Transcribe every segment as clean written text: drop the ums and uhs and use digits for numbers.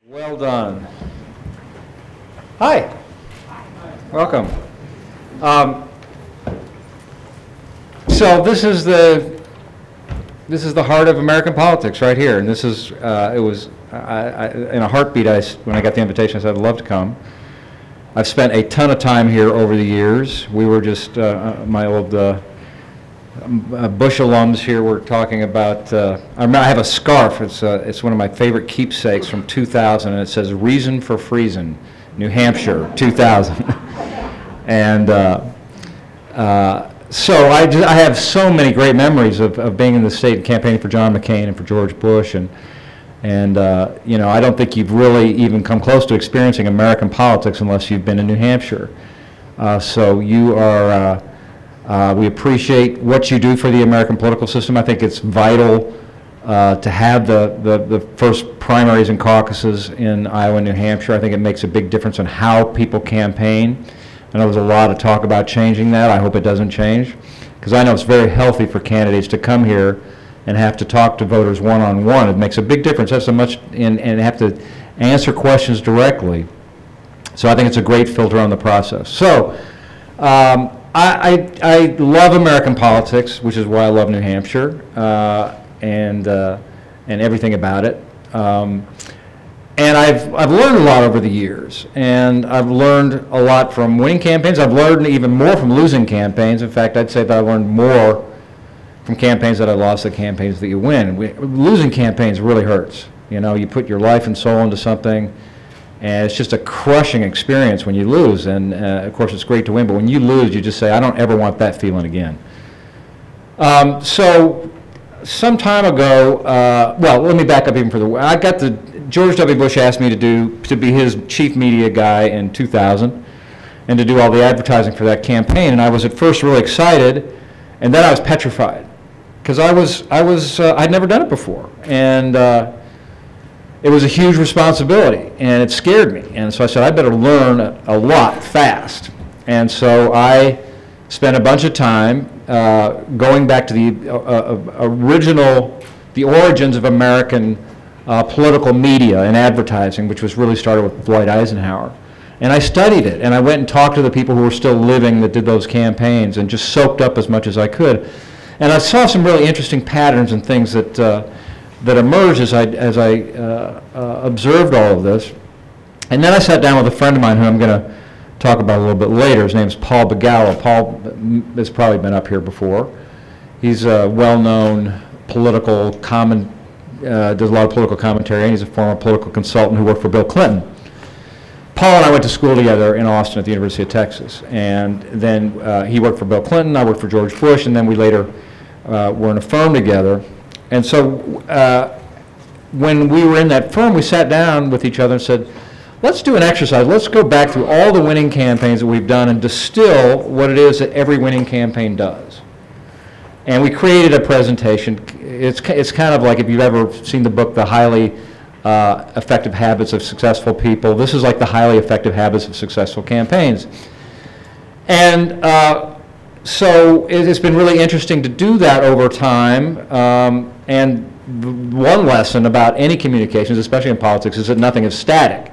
Well done. Hi. Welcome. So this is the heart of American politics right here, and this is it was in a heartbeat. When I got the invitation, I said I'd love to come. I've spent a ton of time here over the years. We were just my old Bush alums here were talking about. I have a scarf. It's one of my favorite keepsakes from 2000, and it says "Reason for Freezin', New Hampshire, 2000." And so I have so many great memories of being in the state and campaigning for John McCain and for George Bush, and you know, I don't think you've really even come close to experiencing American politics unless you've been in New Hampshire. So you are. We appreciate what you do for the American political system. I think it's vital to have the first primaries and caucuses in Iowa and New Hampshire. I think it makes a big difference in how people campaign. I know there's a lot of talk about changing that. I hope it doesn't change, because I know it's very healthy for candidates to come here and have to talk to voters one-on-one. It makes a big difference. That's so much, and have to answer questions directly. So I think it's a great filter on the process. So I love American politics, which is why I love New Hampshire and everything about it. And I've learned a lot over the years, and I've learned a lot from winning campaigns. I've learned even more from losing campaigns. In fact, I'd say that I learned more from campaigns that I lost than campaigns that you win. Losing campaigns really hurts. You know, you put your life and soul into something, and it's just a crushing experience when you lose. And of course, it's great to win, but when you lose, you just say, I don't ever want that feeling again. So some time ago, well, let me back up even further. George W. Bush asked me to be his chief media guy in 2000 and to do all the advertising for that campaign. And I was at first really excited, and then I was petrified, because I'd never done it before. And it was a huge responsibility, and it scared me. And so I said, I better learn a lot fast. And so I spent a bunch of time going back to the origins of American political media and advertising, which was really started with Dwight Eisenhower. And I studied it, and I went and talked to the people who were still living that did those campaigns, and just soaked up as much as I could. And I saw some really interesting patterns and things that emerged as I observed all of this. And then I sat down with a friend of mine who I'm going to talk about a little bit later. His name's Paul Begala. Paul has probably been up here before. He's a well-known political does a lot of political commentary, and he's a former political consultant who worked for Bill Clinton. Paul and I went to school together in Austin at the University of Texas, and then he worked for Bill Clinton, I worked for George Bush, and then we later were in a firm together. And so when we were in that firm, we sat down with each other and said, let's do an exercise. Let's go back through all the winning campaigns that we've done and distill what it is that every winning campaign does. And we created a presentation. It's kind of like, if you've ever seen the book, The Highly Effective Habits of Successful People, this is like the highly effective habits of successful campaigns. And so it's been really interesting to do that over time. And one lesson about any communications, especially in politics, is that nothing is static.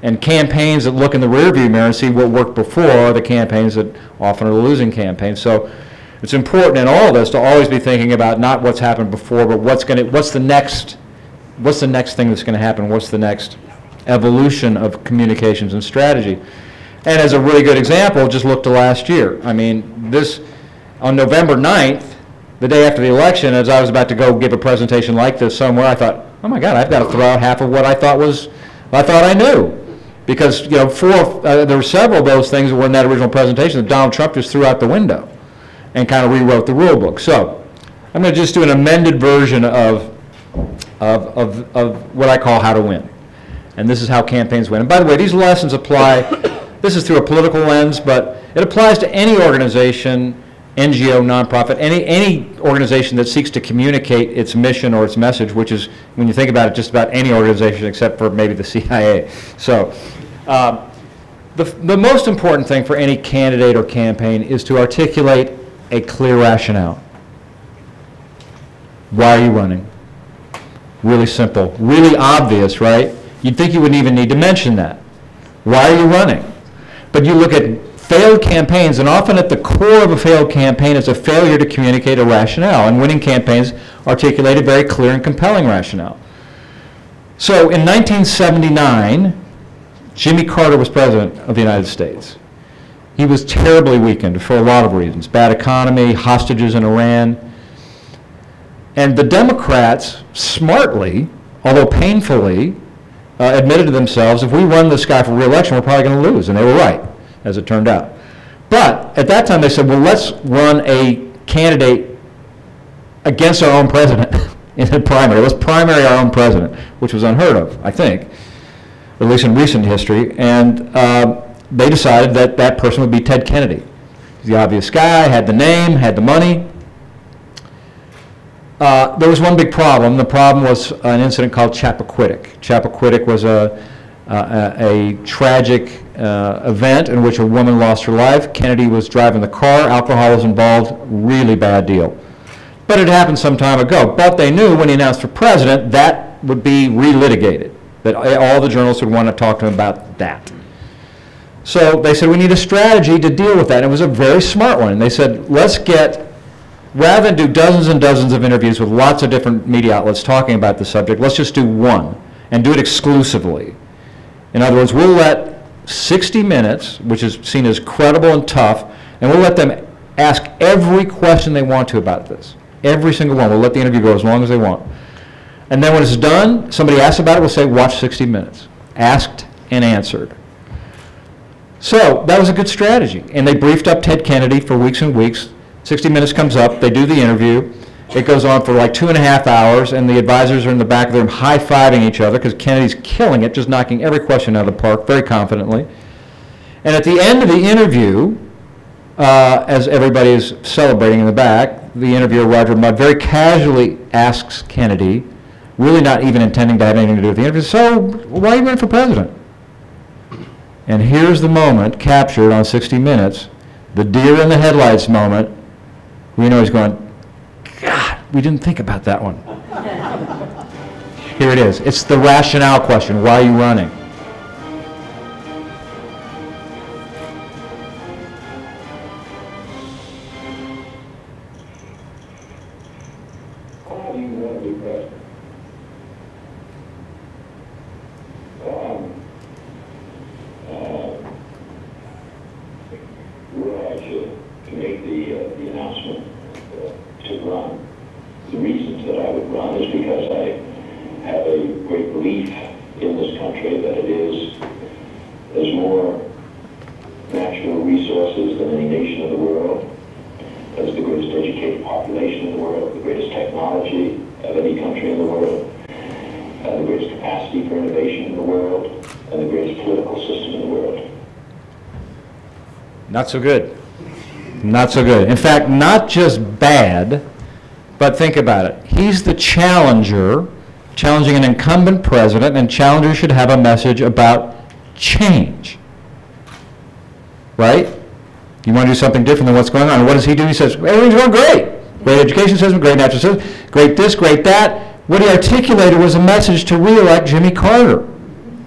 And campaigns that look in the rearview mirror and see what worked before are the campaigns that often are the losing campaigns. So it's important in all of this to always be thinking about not what's happened before, but what's the next thing that's going to happen? What's the next evolution of communications and strategy? And as a really good example, just look to last year. I mean, on November 9th, the day after the election, as I was about to go give a presentation like this somewhere, I thought, oh my God, I've got to throw out half of what I thought I knew. Because, you know, there were several of those things that were in that original presentation that Donald Trump just threw out the window and kind of rewrote the rule book. So I'm going to just do an amended version of what I call how to win. And this is how campaigns win. And by the way, these lessons apply, this is through a political lens, but it applies to any organization, NGO, nonprofit, any organization that seeks to communicate its mission or its message, which is, when you think about it, just about any organization except for maybe the CIA. So the most important thing for any candidate or campaign is to articulate a clear rationale. Why are you running? Really simple, really obvious, right? You'd think you wouldn't even need to mention that. Why are you running? But you look at failed campaigns, and often at the core of a failed campaign is a failure to communicate a rationale, and winning campaigns articulate a very clear and compelling rationale. So in 1979, Jimmy Carter was president of the United States. He was terribly weakened for a lot of reasons. Bad economy, hostages in Iran. And the Democrats smartly, although painfully, admitted to themselves, if we run this guy for re-election, we're probably going to lose. And they were right, as it turned out. But at that time they said, well, let's run a candidate against our own president in a primary. Let's primary our own president, which was unheard of, I think, at least in recent history. And they decided that that person would be Ted Kennedy. He's the obvious guy, had the name, had the money. There was one big problem. The problem was an incident called Chappaquiddick. Chappaquiddick was a tragic event in which a woman lost her life. Kennedy was driving the car. Alcohol was involved. Really bad deal. But it happened some time ago. But they knew when he announced for president that would be relitigated, that all the journalists would want to talk to him about that. So they said, we need a strategy to deal with that. And it was a very smart one. And they said, let's get, rather than do dozens and dozens of interviews with lots of different media outlets talking about the subject, let's just do one and do it exclusively. In other words, we'll let 60 Minutes, which is seen as credible and tough, and we'll let them ask every question they want to about this. Every single one. We'll let the interview go as long as they want. And then when it's done, somebody asks about it, we'll say, watch 60 Minutes. Asked and answered. So that was a good strategy. And they briefed up Ted Kennedy for weeks and weeks. 60 Minutes comes up, they do the interview. It goes on for like 2.5 hours, and the advisors are in the back of the room high-fiving each other because Kennedy's killing it, just knocking every question out of the park very confidently. And at the end of the interview, as everybody is celebrating in the back, the interviewer, Roger Mudd, very casually asks Kennedy, really not even intending to have anything to do with the interview, so why are you running for president? And here's the moment captured on 60 Minutes, the deer in the headlights moment. We know he's going, God, we didn't think about that one. Here it is. It's the rationale question. Why are you running? Why do you want to be president? Were I to make the announcement to run, the reasons that I would run is because I have a great belief in this country that there's more natural resources than any nation in the world. There's the greatest educated population in the world, the greatest technology of any country in the world, the greatest capacity for innovation in the world, and the greatest political system in the world. Not so good. Not so good. In fact, not just bad, but think about it. He's the challenger, challenging an incumbent president, and challengers should have a message about change. Right? You want to do something different than what's going on. And what does he do? He says, everything's going great. Great education system, great natural system, great this, great that. What he articulated was a message to re-elect Jimmy Carter.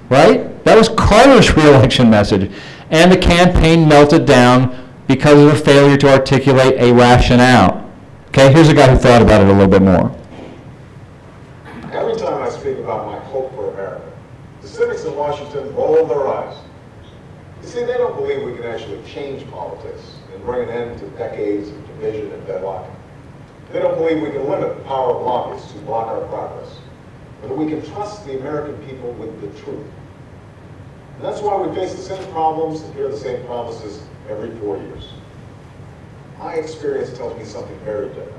Right? That was Carter's re-election message. And the campaign melted down because of a failure to articulate a rationale. Okay, here's a guy who thought about it a little bit more. Every time I speak about my hope for America, the cynics in Washington roll their eyes. You see, they don't believe we can actually change politics and bring an end to decades of division and deadlock. They don't believe we can limit the power of lobbyists to block our progress, but that we can trust the American people with the truth. And that's why we face the same problems and hear the same promises every 4 years. My experience tells me something very different.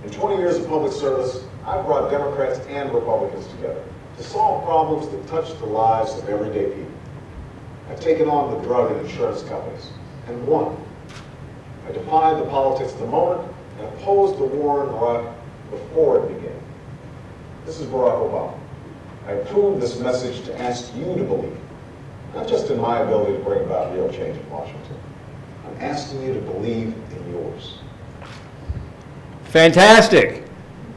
In 20 years of public service, I've brought Democrats and Republicans together to solve problems that touch the lives of everyday people. I've taken on the drug and insurance companies and won. I defied the politics of the moment and opposed the war in Iraq before it began. This is Barack Obama. I approved this message to ask you to believe, not just in my ability to bring about real change in Washington. I'm asking you to believe in yours. Fantastic.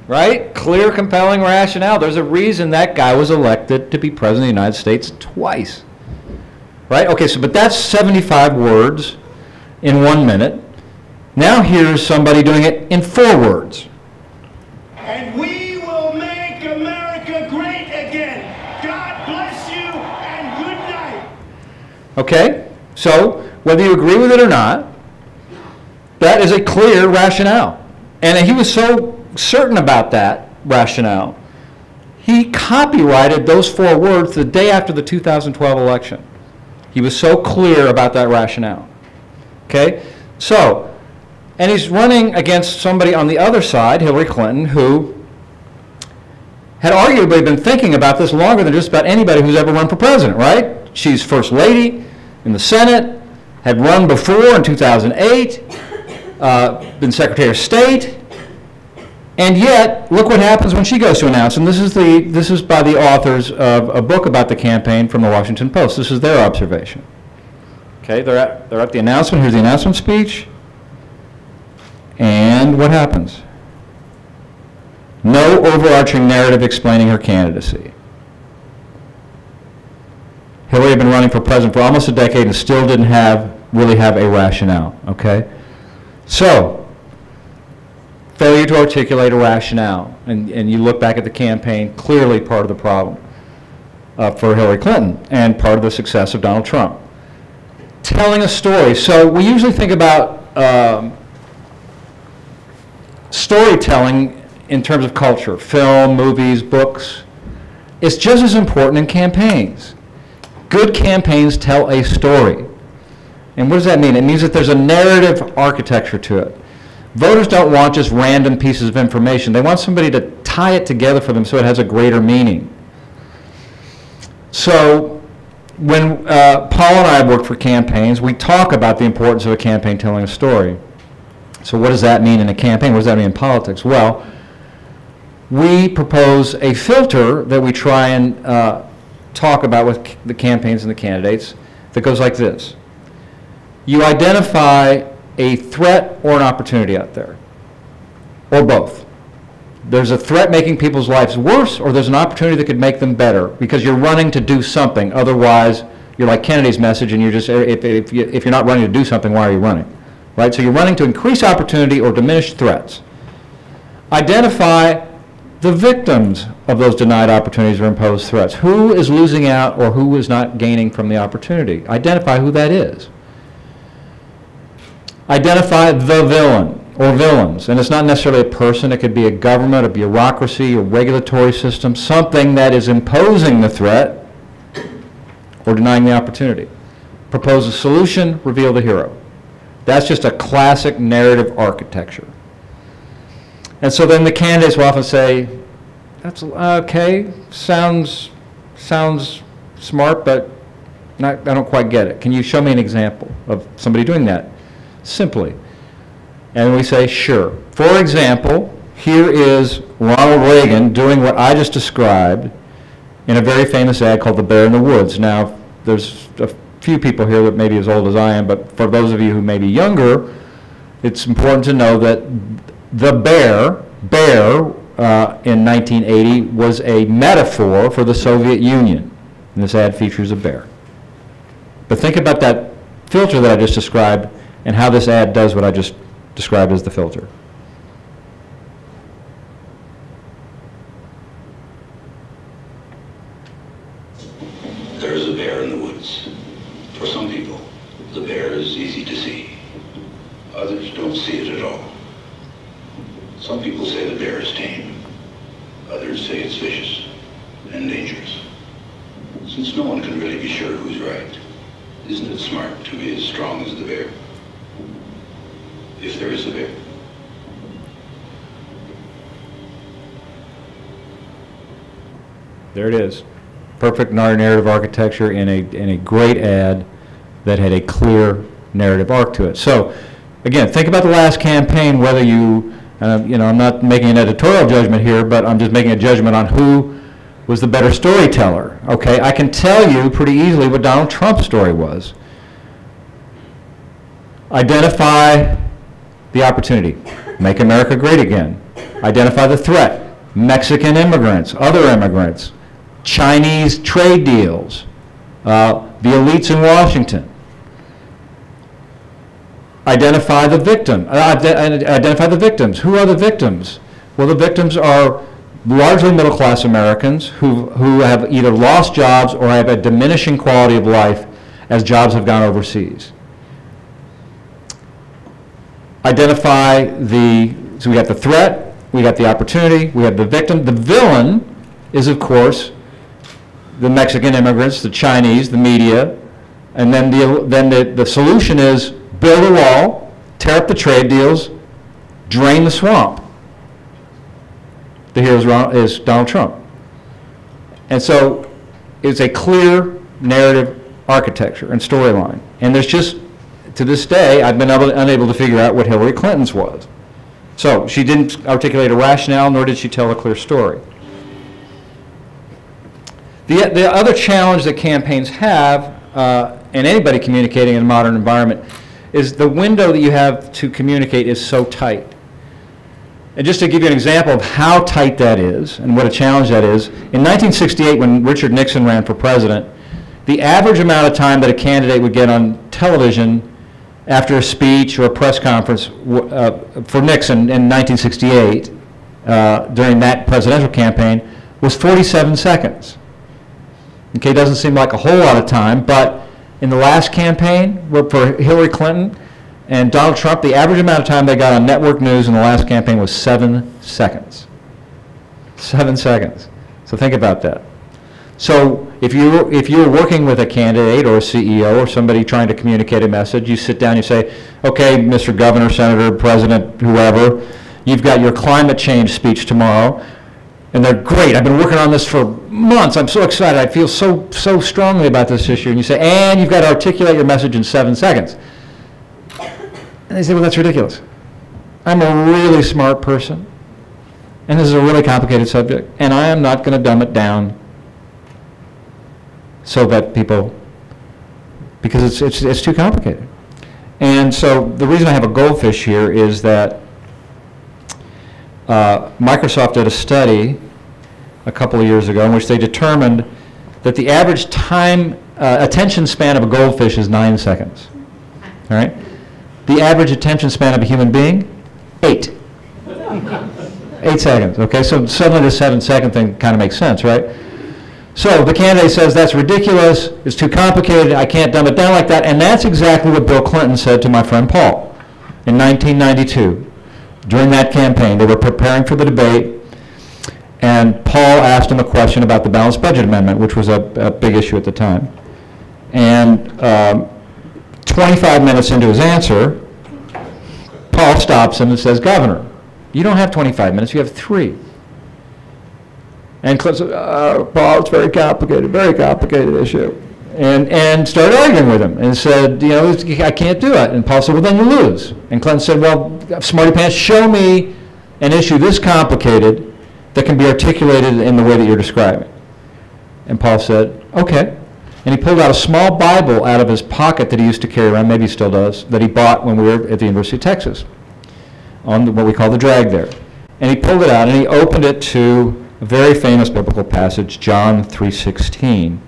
right? Clear, compelling rationale. There's a reason that guy was elected to be president of the United States twice, right? Okay, so but that's 75 words in 1 minute. Now here's somebody doing it in 4 words. And we will make America great again. God bless you and good night. Okay, so whether you agree with it or not, that is a clear rationale. And he was so certain about that rationale, he copyrighted those 4 words the day after the 2012 election. He was so clear about that rationale. Okay, so, and he's running against somebody on the other side, Hillary Clinton, who had arguably been thinking about this longer than just about anybody who's ever run for president, right? She's First Lady in the Senate, had run before in 2008, been Secretary of State, and yet, look what happens when she goes to announce. And this is by the authors of a book about the campaign from the Washington Post. This is their observation. Okay, they're at the announcement. Here's the announcement speech. And what happens? No overarching narrative explaining her candidacy. Hillary had been running for president for almost a decade and still didn't really have a rationale, okay? So, failure to articulate a rationale, and you look back at the campaign, clearly part of the problem for Hillary Clinton and part of the success of Donald Trump. Telling a story. So we usually think about storytelling in terms of culture, film, movies, books. It's just as important in campaigns. Good campaigns tell a story. And what does that mean? It means that there's a narrative architecture to it. Voters don't want just random pieces of information. They want somebody to tie it together for them so it has a greater meaning. So when Paul and I worked for campaigns, we talk about the importance of a campaign telling a story. So what does that mean in a campaign? What does that mean in politics? Well, we propose a filter that we try and talk about with the campaigns and the candidates that goes like this. You identify a threat or an opportunity out there, or both. There's a threat making people's lives worse, or there's an opportunity that could make them better because you're running to do something. Otherwise, you're like Kennedy's message, and you're just, if you're not running to do something, why are you running? Right? So you're running to increase opportunity or diminish threats. Identify the victims of those denied opportunities or imposed threats. Who is losing out or who is not gaining from the opportunity? Identify who that is. Identify the villain or villains, and it's not necessarily a person. It could be a government, a bureaucracy, a regulatory system, something that is imposing the threat or denying the opportunity. Propose a solution, reveal the hero. That's just a classic narrative architecture. And so then the candidates will often say, "That's okay, sounds smart, but I don't quite get it. Can you show me an example of somebody doing that?" Simply. And we say, sure. For example, here is Ronald Reagan doing what I just described in a very famous ad called The Bear in the Woods. Now, there's a few people here that may be as old as I am, but for those of you who may be younger, it's important to know that the bear in 1980 was a metaphor for the Soviet Union. And this ad features a bear. But think about that filter that I just described and how this ad does what I just described as the filter. There is a bear in the woods. For some people, the bear is easy to see. Others don't see it at all. Some people say the bear is tame. Others say it's vicious and dangerous. Since no one can really be sure who's right, isn't it smart to be as strong as the bear? If there is a bear. There it is. Perfect narrative architecture in a great ad that had a clear narrative arc to it. So, again, think about the last campaign, whether you, I'm not making an editorial judgment here, but I'm just making a judgment on who was the better storyteller. Okay, I can tell you pretty easily what Donald Trump's story was. Identify the opportunity. Make America great again. Identify the threat. Mexican immigrants, other immigrants, Chinese trade deals, the elites in Washington. Identify the victim. Identify the victims. Who are the victims? Well, the victims are largely middle-class Americans who have either lost jobs or have a diminishing quality of life as jobs have gone overseas. Identify so we got the threat, we got the opportunity, we have the victim. The villain is, of course, the Mexican immigrants, the Chinese, the media, and then the solution is build a wall, tear up the trade deals, drain the swamp. The hero is Donald Trump. And so it's a clear narrative architecture and storyline. And there's just, to this day, I've been unable to figure out what Hillary Clinton's was. So she didn't articulate a rationale, nor did she tell a clear story. The other challenge that campaigns have, and anybody communicating in a modern environment, is the window that you have to communicate is so tight. And just to give you an example of how tight that is and what a challenge that is, in 1968 when Richard Nixon ran for president, the average amount of time that a candidate would get on television after a speech or a press conference for Nixon in 1968 during that presidential campaign was 47 seconds. Okay, doesn't seem like a whole lot of time, but in the last campaign for Hillary Clinton and Donald Trump, the average amount of time they got on network news in the last campaign was 7 seconds. 7 seconds. So think about that. So if you're working with a candidate or a CEO or somebody trying to communicate a message, you sit down and you say, okay, Mr. Governor, Senator, President, whoever, you've got your climate change speech tomorrow. And they're great. I've been working on this for months. I'm so excited. I feel so strongly about this issue. And you say, and you've got to articulate your message in 7 seconds. And they say, well, that's ridiculous. I'm a really smart person. And this is a really complicated subject. And I am not going to dumb it down so that people, because it's too complicated. And so the reason I have a goldfish here is that Microsoft did a study a couple of years ago in which they determined that the average attention span of a goldfish is 9 seconds. All right? The average attention span of a human being, 8. 8 seconds. Okay, so suddenly the 7-second thing kind of makes sense, right? So the candidate says that's ridiculous, it's too complicated, I can't dumb it down like that, and that's exactly what Bill Clinton said to my friend Paul in 1992. During that campaign, they were preparing for the debate, and Paul asked him a question about the balanced budget amendment, which was a big issue at the time. And 25 minutes into his answer, Paul stops him and says, Governor, you don't have 25 minutes, you have 3. And Clinton said, Paul, it's very complicated issue. And started arguing with him and said, you know, I can't do it. And Paul said, well, then you lose. And Clinton said, well, smarty pants, show me an issue this complicated that can be articulated in the way that you're describing. And Paul said, okay. And he pulled out a small Bible out of his pocket that he used to carry around, maybe he still does, that he bought when we were at the University of Texas on what we call the drag there. And he pulled it out and he opened it to a very famous biblical passage, John 3:16.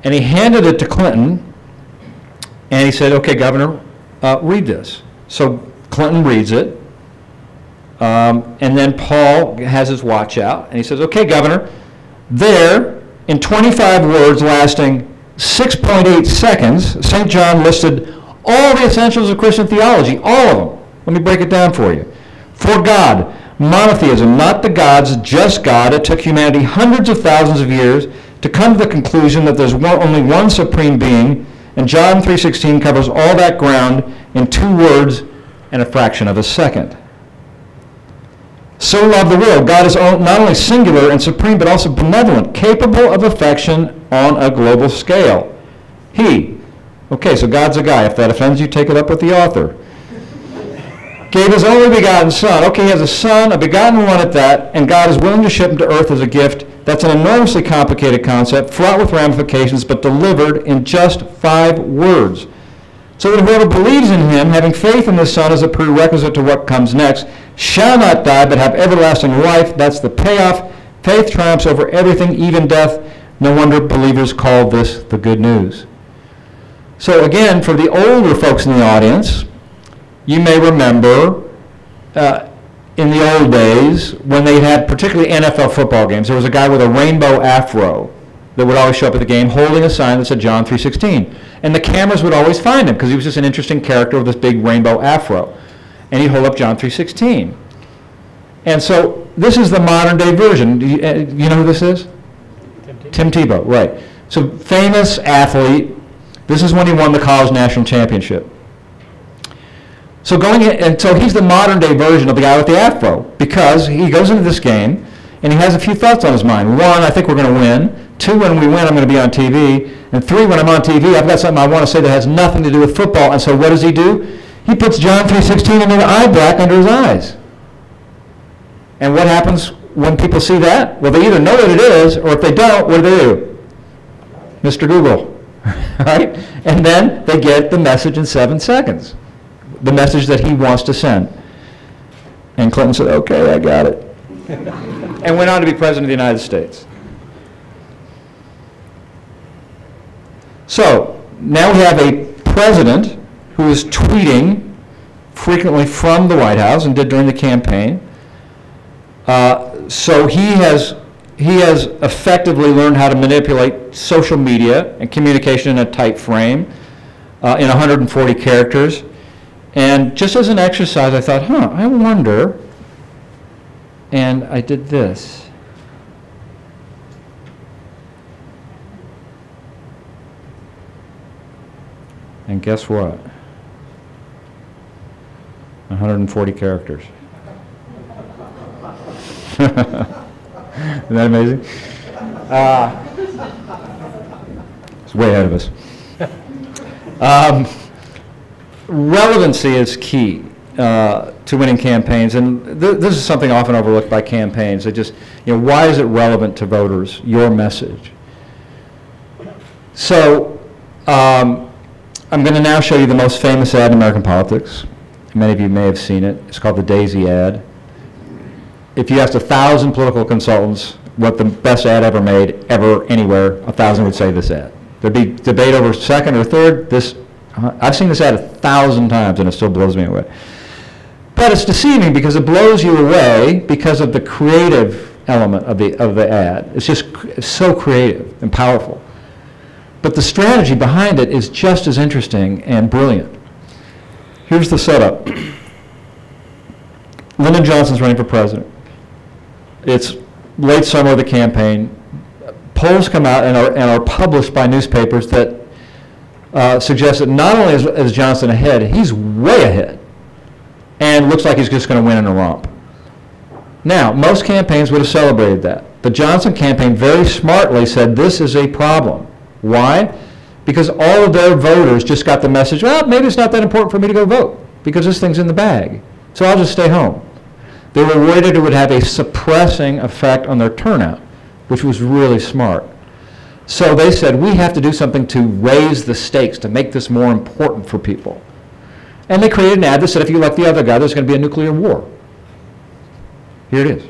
And he handed it to Clinton, and he said, okay, Governor, read this. So Clinton reads it, and then Paul has his watch out, and he says, okay, Governor, there, in 25 words lasting 6.8 seconds, St. John listed all the essentials of Christian theology, all of them. Let me break it down for you. For God, monotheism, not the gods, just God. It took humanity hundreds of thousands of years to come to the conclusion that there's only one supreme being, and John 3:16 covers all that ground in 2 words and a fraction of a second. So loved the world. God is not only singular and supreme, but also benevolent, capable of affection on a global scale. He, okay, so God's a guy. If that offends you, take it up with the author. Gave his only begotten Son. Okay, he has a Son, a begotten one at that, and God is willing to ship him to earth as a gift. That's an enormously complicated concept, fraught with ramifications, but delivered in just 5 words. So that whoever believes in him, having faith in the Son as a prerequisite to what comes next, shall not die but have everlasting life. That's the payoff. Faith triumphs over everything, even death. No wonder believers call this the good news. So again, for the older folks in the audience, you may remember in the old days when they had particularly NFL football games, there was a guy with a rainbow afro that would always show up at the game holding a sign that said John 3:16. And the cameras would always find him because he was just an interesting character with this big rainbow afro. And he'd hold up John 3:16. And so this is the modern day version. Do you know who this is? Tim Tebow, right. So famous athlete. This is when he won the college national championship. So going in, and so he's the modern day version of the guy with the afro because he goes into this game and he has a few thoughts on his mind. One, I think we're going to win. Two, when we win, I'm going to be on TV. And three, when I'm on TV, I've got something I want to say that has nothing to do with football. And so what does he do? He puts John 3:16 into the eye black under his eyes. And what happens when people see that? Well, they either know what it is, or if they don't, what do? Mr. Google, right? And then they get the message in 7 seconds, the message that he wants to send. And Clinton said, okay, I got it. And went on to be president of the United States. So now we have a president who is tweeting frequently from the White House and did during the campaign. So he has effectively learned how to manipulate social media and communication in a tight frame in 140 characters. And just as an exercise, I thought, I wonder, and I did this. And guess what? 140 characters. Isn't that amazing? It's way ahead of us. Relevancy is key to winning campaigns, and this is something often overlooked by campaigns. They just, why is it relevant to voters, your message? So I'm going to now show you the most famous ad in American politics. Many of you may have seen it. It's called the Daisy ad. If you asked 1,000 political consultants what the best ad ever made, ever, anywhere, 1,000 would say this ad. There'd be debate over second or third. I've seen this ad 1,000 times, and it still blows me away. But it's deceiving because it blows you away because of the creative element of the ad. It's just so creative and powerful. But the strategy behind it is just as interesting and brilliant. Here's the setup. Lyndon Johnson's running for president. It's late summer of the campaign. Polls come out and are published by newspapers that suggest that not only is Johnson ahead, he's way ahead. And looks like he's just going to win in a romp. Now, most campaigns would have celebrated that. The Johnson campaign very smartly said this is a problem. Why? Because all of their voters just got the message, well, maybe it's not that important for me to go vote because this thing's in the bag. So I'll just stay home. They were worried it would have a suppressing effect on their turnout, which was really smart. So they said, we have to do something to raise the stakes, to make this more important for people. And they created an ad that said, if you elect the other guy, there's going to be a nuclear war. Here it is.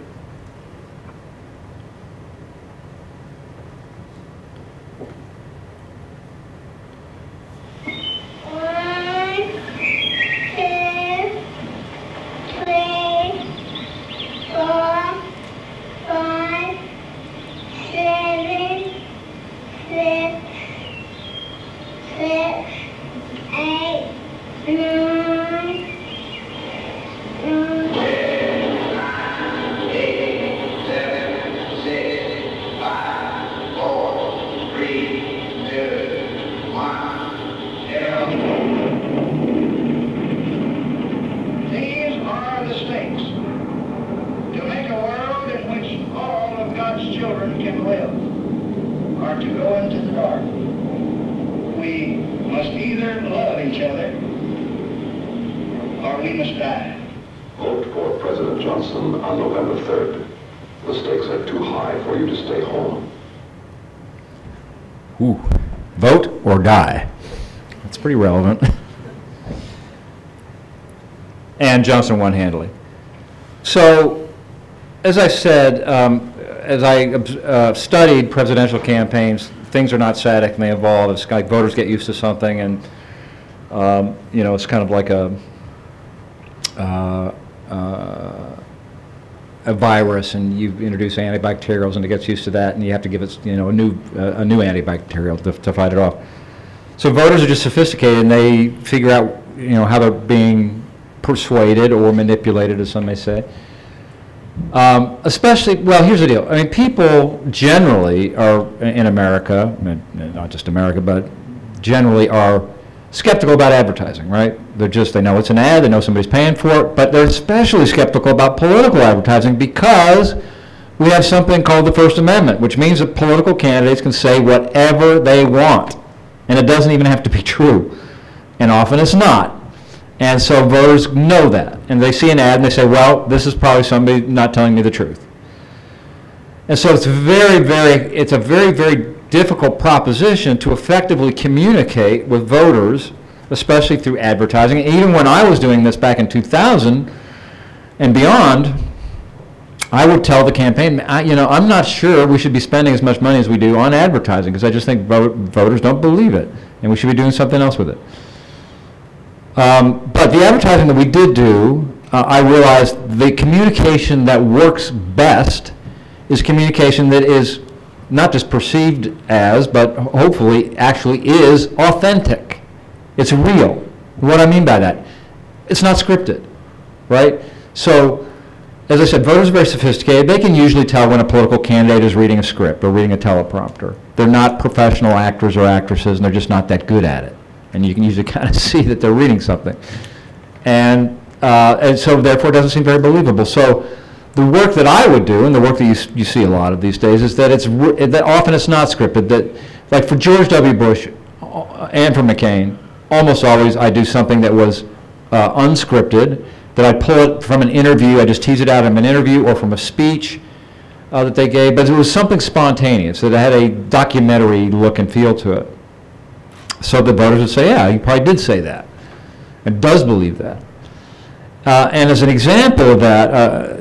Vote for President Johnson on November 3rd. The stakes are too high for you to stay home. Ooh, vote or die. That's pretty relevant. and Johnson won handily. So, as I said, as I studied presidential campaigns, things are not static and they evolve. It's like voters get used to something, and you know, it's kind of like a virus, and you introduce antibacterials, and it gets used to that, and you have to give it, you know, a new antibacterial to fight it off. So voters are just sophisticated, and they figure out, you know, how they're being persuaded or manipulated, as some may say. Especially, well, here's the deal. I mean, people generally are, in America, not just America, but generally are skeptical about advertising, right? They know it's an ad, they know somebody's paying for it, but they're especially skeptical about political advertising because we have something called the First Amendment, which means that political candidates can say whatever they want, and it doesn't even have to be true, and often it's not. And so voters know that, and they see an ad and they say, well, this is probably somebody not telling me the truth. And so it's a very, very difficult proposition to effectively communicate with voters, especially through advertising. And even when I was doing this back in 2000 and beyond, I would tell the campaign, you know, I'm not sure we should be spending as much money as we do on advertising, because I just think voters don't believe it, and we should be doing something else with it. But the advertising that we did do, I realized the communication that works best is communication that is not just perceived as, but hopefully actually is authentic. It's real. What I mean by that, it's not scripted, right? So, as I said, voters are very sophisticated. They can usually tell when a political candidate is reading a script or reading a teleprompter. They're not professional actors or actresses, and they're just not that good at it. And you can usually kind of see that they're reading something. And so therefore it doesn't seem very believable. So the work that I would do, and the work that you see a lot of these days, is that that often it's not scripted. That, like for George W. Bush and for McCain, almost always I do something that was unscripted, that I pull it from an interview, I just tease it out of an interview or from a speech that they gave, but it was something spontaneous, that it had a documentary look and feel to it. So the voters would say, yeah, he probably did say that, and does believe that. And as an example of that,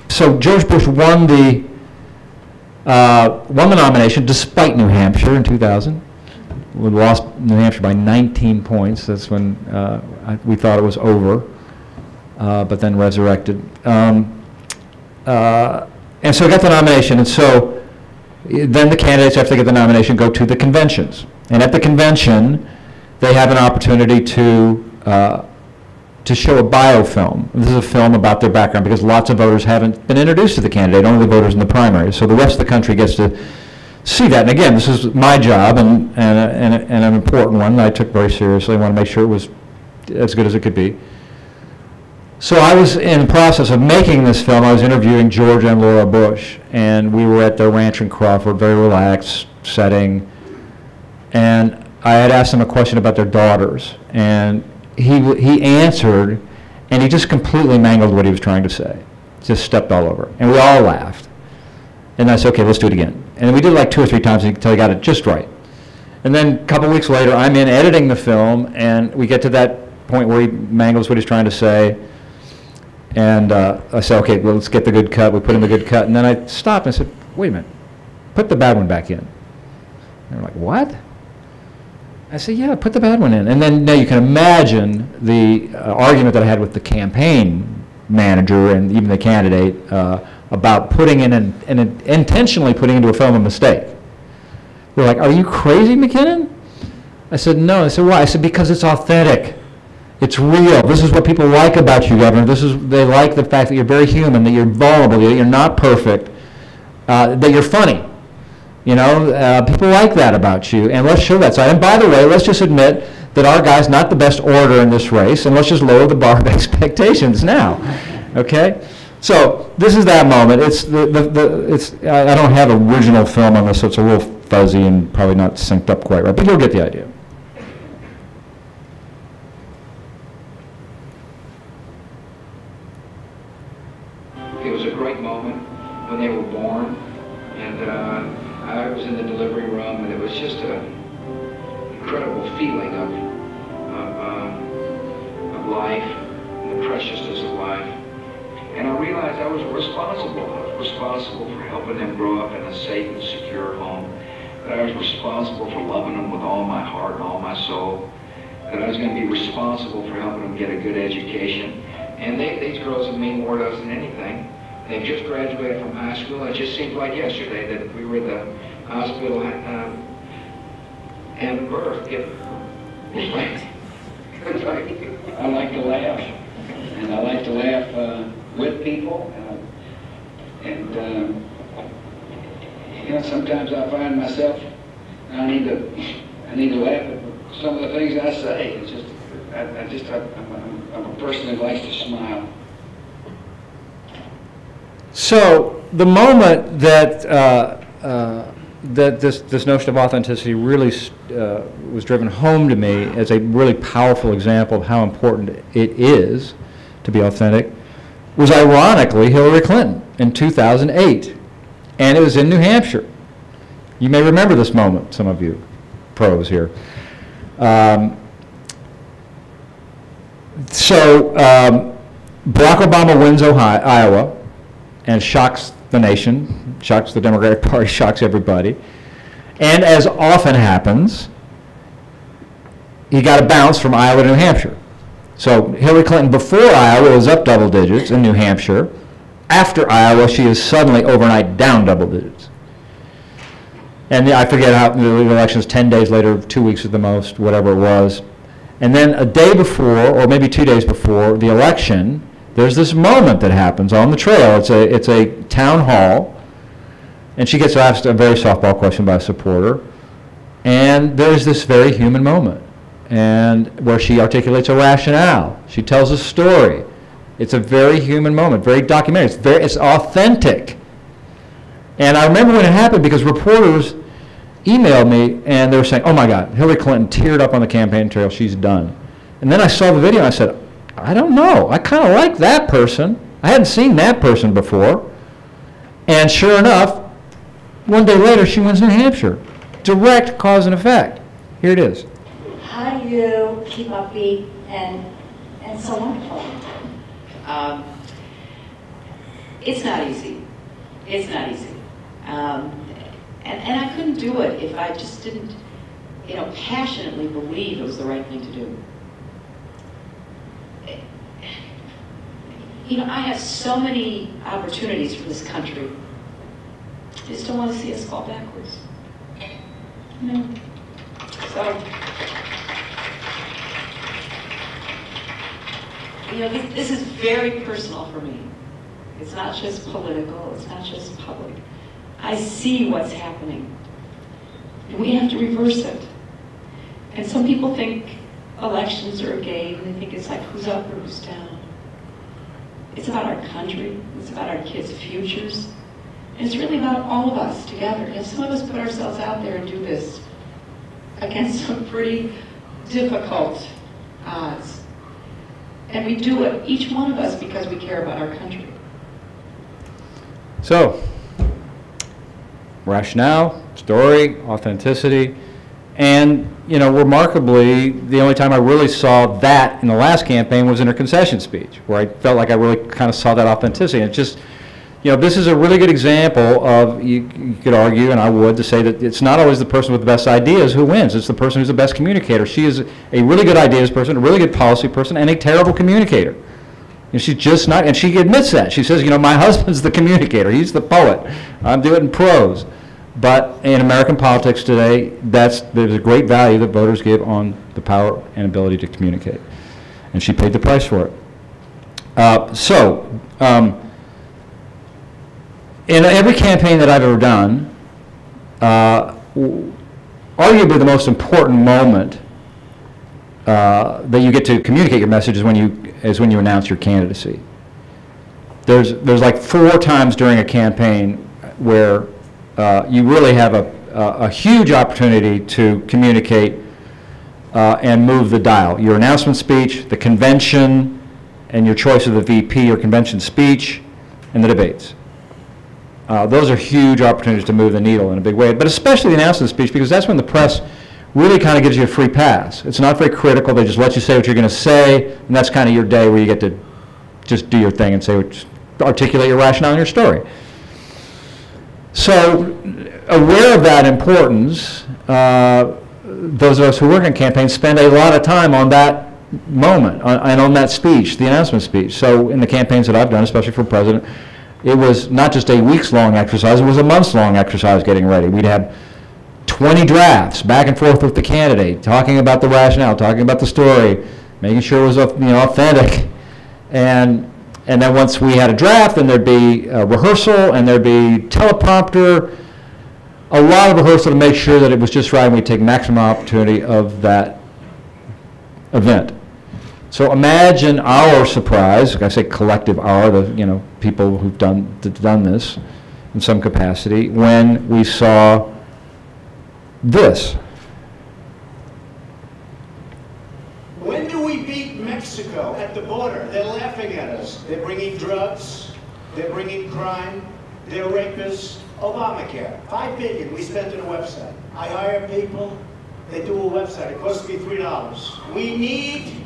so George Bush won the nomination despite New Hampshire in 2000. We lost New Hampshire by 19 points. That's when we thought it was over, but then resurrected. And so I got the nomination, and so then the candidates, after they get the nomination, go to the conventions. And at the convention, they have an opportunity to show a biofilm. This is a film about their background, because lots of voters haven't been introduced to the candidate, only the voters in the primary. So the rest of the country gets to see that. And again, this is my job, and an important one that I took very seriously. I want to make sure it was as good as it could be. So I was in the process of making this film. I was interviewing George and Laura Bush, and we were at their ranch in Crawford, very relaxed setting. And I had asked him a question about their daughters, and he answered, and he just completely mangled what he was trying to say. Just stepped all over, and we all laughed. And I said, okay, let's do it again. And we did it like 2 or 3 times until he got it just right. And then a couple weeks later, I'm in editing the film, and we get to that point where he mangles what he's trying to say. And I said, okay, well, let's get the good cut. We put in the good cut, and then I stopped and I said, wait a minute, put the bad one back in. And they're like, what? I said, yeah, put the bad one in. And then now you can imagine the argument that I had with the campaign manager and even the candidate about putting in intentionally putting into a film a mistake. They're like, are you crazy, McKinnon? I said, no. I said, why? I said, because it's authentic. It's real. This is what people like about you, Governor. They like the fact that you're very human, that you're vulnerable, that you're not perfect, that you're funny. You know, people like that about you, and let's show that side. And by the way, let's just admit that our guy's not the best orator in this race, and let's just lower the bar of expectations now, okay? So this is that moment. I don't have original film on this, so it's a little fuzzy and probably not synced up quite right, but you'll get the idea. It was a great moment when they were born, and I was in the delivery room, and it was just an incredible feeling of life. preciousness of life. And I realized I was responsible. I was responsible for helping them grow up in a safe and secure home. That I was responsible for loving them with all my heart and all my soul. That I was going to be responsible for helping them get a good education. And these girls have mean more to us than anything. They've just graduated from high school. It just seemed like yesterday that we were at the hospital and birth. I like to laugh, and I like to laugh with people, and you know, sometimes I find myself I need to laugh at some of the things I say. It's just I'm a person that likes to smile. So the moment that that this notion of authenticity really was driven home to me as a really powerful example of how important it is to be authentic was ironically Hillary Clinton in 2008, and it was in New Hampshire. You may remember this moment, some of you pros here. Barack Obama wins Iowa and shocks the nation, shocks the Democratic Party, shocks everybody. And as often happens, he got a bounce from Iowa to New Hampshire. So Hillary Clinton before Iowa was up double digits in New Hampshire. After Iowa, she is suddenly overnight down double digits. And I forget how the election was 10 days later, 2 weeks at the most, whatever it was. And then a day before, or maybe 2 days before the election, there's this moment that happens on the trail. It's a town hall, and she gets asked a very softball question by a supporter, and there's this very human moment, and where she articulates a rationale. She tells a story. It's a very human moment, very documentary. It's authentic. And I remember when it happened because reporters emailed me and they were saying, "Oh my God, Hillary Clinton teared up on the campaign trail. She's done." And then I saw the video and I said, I don't know. I kind of like that person. I hadn't seen that person before. And sure enough, one day later, she wins New Hampshire. Direct cause and effect. Here it is. How do you keep upbeat and so wonderful? It's not easy. It's not easy. And I couldn't do it if I just didn't, passionately believe it was the right thing to do. I have so many opportunities for this country. I just don't want to see us fall backwards. So, this is very personal for me. It's not just political, it's not just public. I see what's happening. And we have to reverse it. And some people think elections are a game, and they think it's like who's up or who's down. It's about our country, it's about our kids' futures, and it's really about all of us together. Some of us put ourselves out there and do this against some pretty difficult odds. And we do it, each one of us, because we care about our country. So, rationale, story, authenticity, and remarkably, the only time I really saw that in the last campaign was in her concession speech, where I felt like I really kind of saw that authenticity. And it's just, this is a really good example of, you could argue, and I would, to say that it's not always the person with the best ideas who wins. It's the person who's the best communicator. She is a really good ideas person, a really good policy person, and a terrible communicator. She's just not, and she admits that. She says, my husband's the communicator. He's the poet. I'm doing prose. But in American politics today, there's a great value that voters give on the power and ability to communicate. And she paid the price for it. In every campaign that I've ever done, arguably the most important moment that you get to communicate your message is when you announce your candidacy. There's like 4 times during a campaign where you really have a huge opportunity to communicate and move the dial. Your announcement speech, the convention, and your choice of the VP or convention speech, and the debates. Those are huge opportunities to move the needle in a big way, but especially the announcement speech, because that's when the press really kind of gives you a free pass. It's not very critical. They just let you say what you're going to say, and that's kind of your day where you get to just do your thing and say, articulate your rationale in your story. So, aware of that importance, those of us who work in campaigns spend a lot of time on that moment and on that speech, the announcement speech. So in the campaigns that I've done, especially for president, it was not just a weeks-long exercise, it was a months-long exercise getting ready. We'd have 20 drafts back and forth with the candidate, talking about the rationale, talking about the story, making sure it was authentic. And then once we had a draft, then there'd be a rehearsal and there'd be teleprompter, a lot of rehearsal to make sure that it was just right and we'd take maximum opportunity of that event. So imagine our surprise, I say collective our, the people who've done this in some capacity, when we saw this. When do we beat Mexico at the border? They're laughing at us. They're bringing drugs, they're bringing crime, they're rapists. Obamacare, $5 billion we spent on a website. I hire people, they do a website, it costs me $3. We need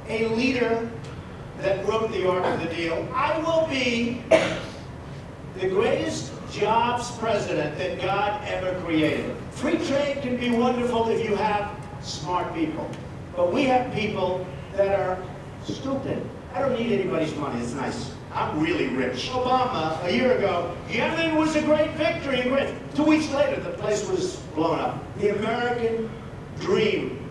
a leader that wrote the arc of the deal. I will be the greatest jobs president that God ever created. Free trade can be wonderful if you have smart people. But we have people that are stupid. I don't need anybody's money, it's nice. I'm really rich. Obama, a year ago, Yemen was a great victory. 2 weeks later, the place was blown up. The American dream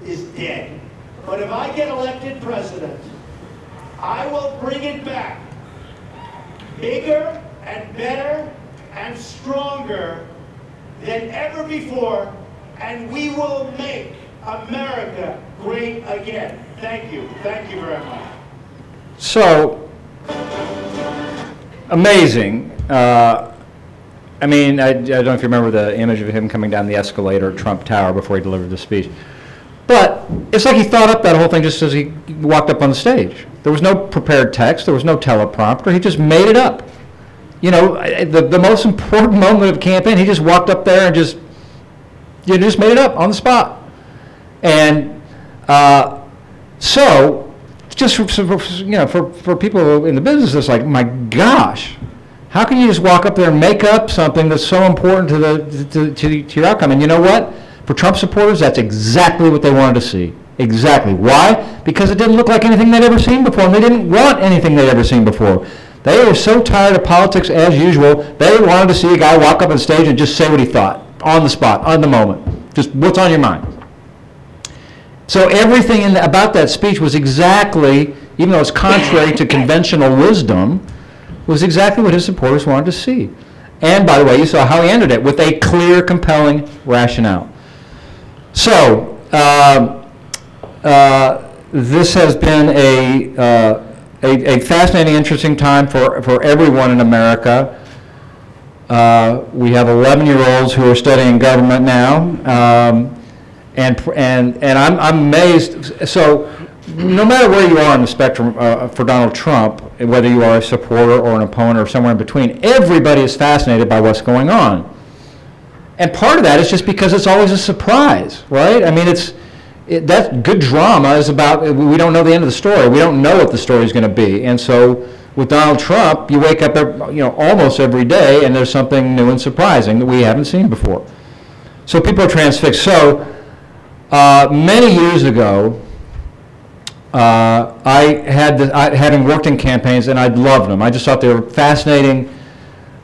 is dead. But if I get elected president, I will bring it back. Bigger and better and stronger than ever before, and we will make America great again. Thank you. Thank you very much. So, amazing. I mean, I don't know if you remember the image of him coming down the escalator at Trump Tower before he delivered the speech. But it's like he thought up that whole thing just as he walked up on the stage. There was no prepared text. There was no teleprompter. He just made it up. The most important moment of the campaign, he just walked up there and just made it up on the spot. And so, just for people in the business, it's like, my gosh, how can you just walk up there and make up something that's so important to your outcome? And you know what? For Trump supporters, that's exactly what they wanted to see. Exactly. Why? Because it didn't look like anything they'd ever seen before, and they didn't want anything they'd ever seen before. They were so tired of politics as usual, they wanted to see a guy walk up on stage and just say what he thought, on the spot, on the moment. Just what's on your mind. So everything about that speech was exactly, even though it's contrary to conventional wisdom, was exactly what his supporters wanted to see. And by the way, you saw how he ended it, with a clear, compelling rationale. So this has been a fascinating, interesting time for everyone in America. We have 11-year-olds who are studying government now. And I'm amazed. So no matter where you are on the spectrum for Donald Trump, whether you are a supporter or an opponent or somewhere in between, everybody is fascinated by what's going on. And part of that is just because it's always a surprise, right? I mean, that good drama is about, we don't know the end of the story. We don't know what the story is going to be. And so with Donald Trump, you wake up almost every day and there's something new and surprising that we haven't seen before. So people are transfixed. So many years ago, having worked in campaigns, and I loved them. I just thought they were fascinating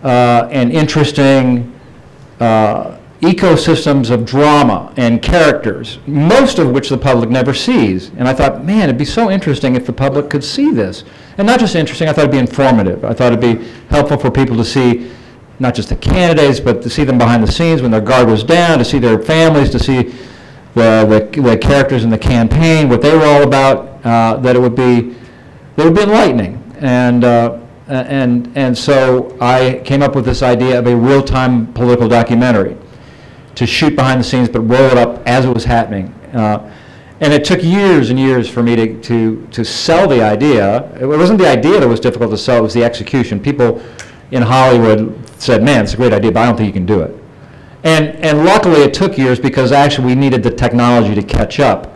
and interesting ecosystems of drama and characters, most of which the public never sees. And I thought, man, it'd be so interesting if the public could see this. And not just interesting, I thought it'd be informative. I thought it'd be helpful for people to see not just the candidates, but to see them behind the scenes when their guard was down, to see their families, to see the characters in the campaign, what they were all about, that it would be enlightening. And so I came up with this idea of a real-time political documentary to shoot behind the scenes but roll it up as it was happening. And it took years and years for me to sell the idea. It wasn't the idea that was difficult to sell, it was the execution. People in Hollywood said, man, it's a great idea, but I don't think you can do it. And luckily it took years because actually we needed the technology to catch up.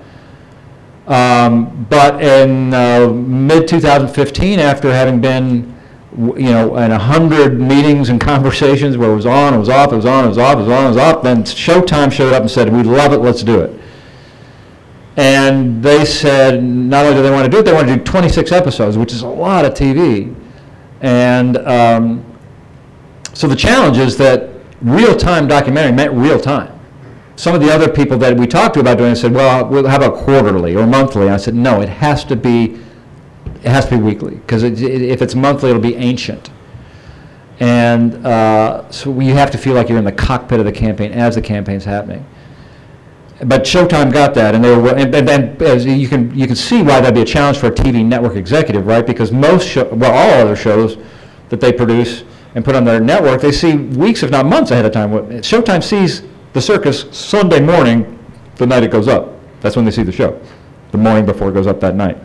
But in mid-2015, after having been, you know, in 100 meetings and conversations where it was on, it was off, it was on, it was off, it was on, it was off, then Showtime showed up and said, we love it, let's do it. And they said, not only do they want to do it, they want to do 26 episodes, which is a lot of TV. And so the challenge is that real-time documentary meant real-time. Some of the other people that we talked to about doing it said, well, how about quarterly or monthly? And I said, no, it has to be weekly, because if it's monthly, it'll be ancient. And so you have to feel like you're in the cockpit of the campaign as the campaign's happening. But Showtime got that, and they were, and as you can see why that'd be a challenge for a TV network executive, right? Because all other shows that they produce and put on their network, they see weeks, if not months ahead of time. Showtime sees the Circus Sunday morning, the night it goes up. That's when they see the show, the morning before it goes up that night.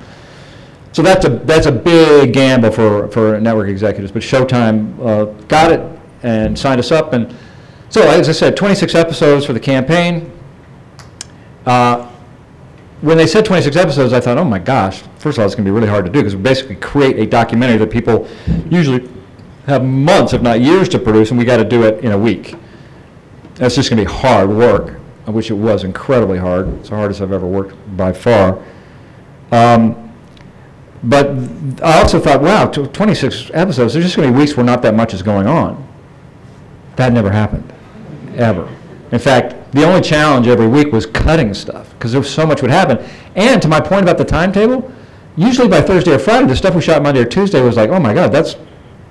So that's a big gamble for network executives. But Showtime got it and signed us up, and so as I said, 26 episodes for the campaign. When they said 26 episodes, I thought, oh my gosh, first of all, it's going to be really hard to do, because we basically create a documentary that people usually have months, if not years, to produce, and we got to do it in a week. That's just going to be hard work, which it was incredibly hard. It's the hardest I've ever worked by far. But I also thought, wow, 26 episodes, there's just going to be weeks where not that much is going on. That never happened, ever. In fact, the only challenge every week was cutting stuff, because there was so much would happen. And to my point about the timetable, usually by Thursday or Friday, the stuff we shot Monday or Tuesday was like, oh my God,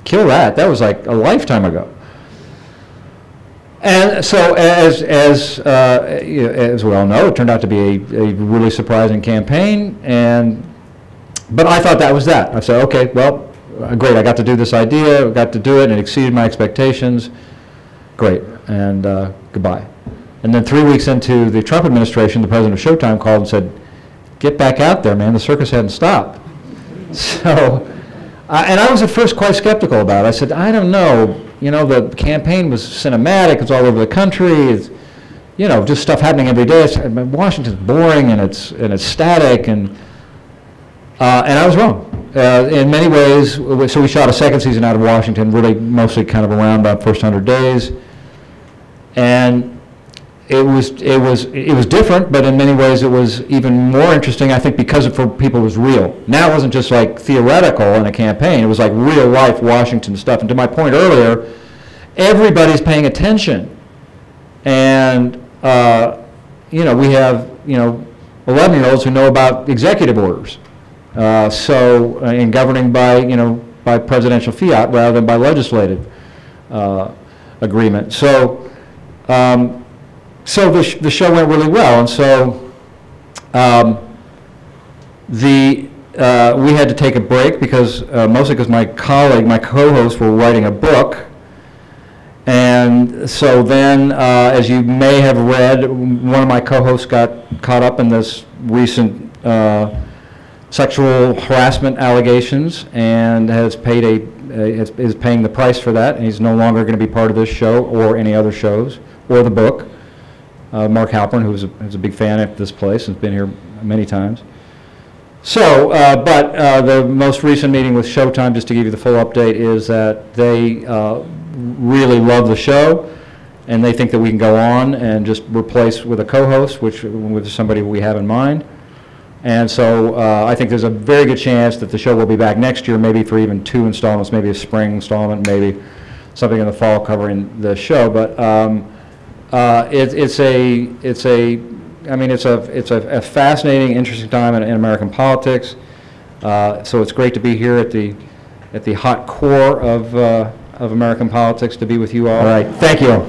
kill that. That was like a lifetime ago. And so as we all know, it turned out to be a really surprising campaign. But I thought that was that. I said, okay, well, great, I got to do this idea, got to do it, and it exceeded my expectations. Great, and goodbye. And then 3 weeks into the Trump administration, the president of Showtime called and said, get back out there, man, the circus hadn't stopped. So, and I was at first quite skeptical about it. I said, I don't know, you know, the campaign was cinematic, it's all over the country, it's, you know, just stuff happening every day. Washington's boring and it's static, and I was wrong. In many ways, so we shot a second season out of Washington, really mostly kind of around about the first 100 days. And it was different, but in many ways it was even more interesting, I think, because for people it was real. Now it wasn't just like theoretical in a campaign, it was like real life Washington stuff. And to my point earlier, everybody's paying attention. And you know, we have, you know, 11-year-olds who know about executive orders. In governing by, you know, by presidential fiat rather than by legislative agreement. So, the show went really well, and so we had to take a break because mostly because my co-hosts were writing a book, and so then, as you may have read, one of my co-hosts got caught up in this recent sexual harassment allegations and has paid is paying the price for that, and he's no longer going to be part of this show or any other shows or the book. Mark Halpern, who's a big fan of this place and has been here many times. So, but the most recent meeting with Showtime, just to give you the full update, is that they really love the show, and they think that we can go on and just replace with a co-host, with somebody we have in mind. And so I think there's a very good chance that the show will be back next year, maybe for even 2 installments, maybe a spring installment, maybe something in the fall covering the show. But it's a fascinating, interesting time in American politics. So it's great to be here at the hot core of American politics, to be with you all. All right, thank you.